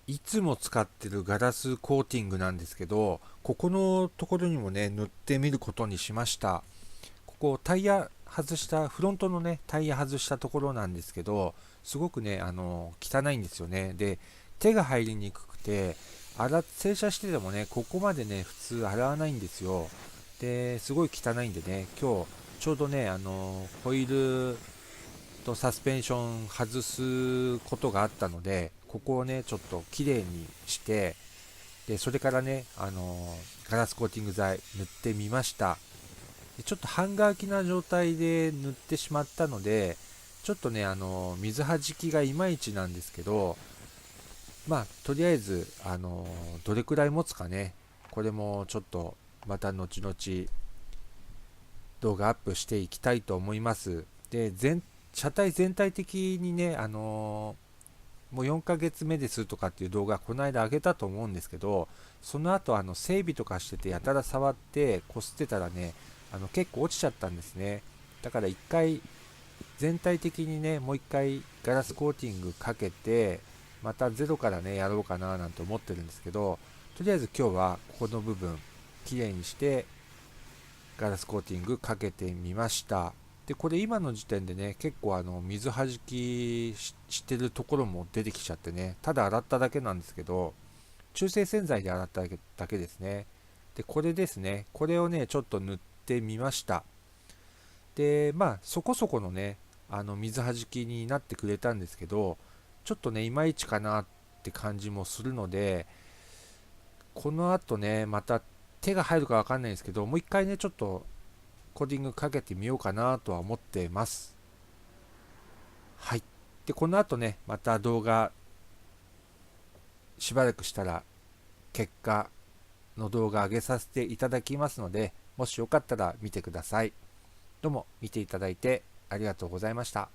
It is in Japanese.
いつも使ってるガラスコーティングなんですけど、ここのところにもね、塗ってみることにしました。ここタイヤ外した、フロントのね、タイヤ外したところなんですけど、すごくね、汚いんですよね。で、手が入りにくくて、洗車しててもね、ここまでね、普通洗わないんですよ。で、すごい汚いんでね、今日、ちょうどね、ホイールとサスペンション外すことがあったので、ここをね、ちょっときれいにして、で、それからね、ガラスコーティング剤塗ってみました。でちょっと半乾きな状態で塗ってしまったので、ちょっとね、水はじきがいまいちなんですけど、まあ、とりあえず、どれくらい持つかね、これもちょっと、また後々動画アップしていきたいと思います。で、車体全体的にね、もう4ヶ月目ですとかっていう動画、この間上げたと思うんですけど、その後、整備とかしてて、やたら触って、こすってたらね、結構落ちちゃったんですね。だから一回、全体的にね、もう一回ガラスコーティングかけて、またゼロからね、やろうかななんて思ってるんですけど、とりあえず今日はここの部分、きれいにしてガラスコーティングかけてみました。で、これ今の時点でね、結構水はじきしてるところも出てきちゃってね、ただ洗っただけなんですけど、中性洗剤で洗っただけですね。で、これですね、これをね、ちょっと塗ってみました。で、まあ、そこそこのね、水はじきになってくれたんですけど、ちょっとね、いまいちかなって感じもするので、この後ね、また手が入るかわかんないんですけど、もう一回ね、ちょっとコーディングかけてみようかなとは思ってます。はい。で、この後ね、また動画しばらくしたら結果の動画上げさせていただきますので、もしよかったら見てください。どうも見ていただいてありがとうございました。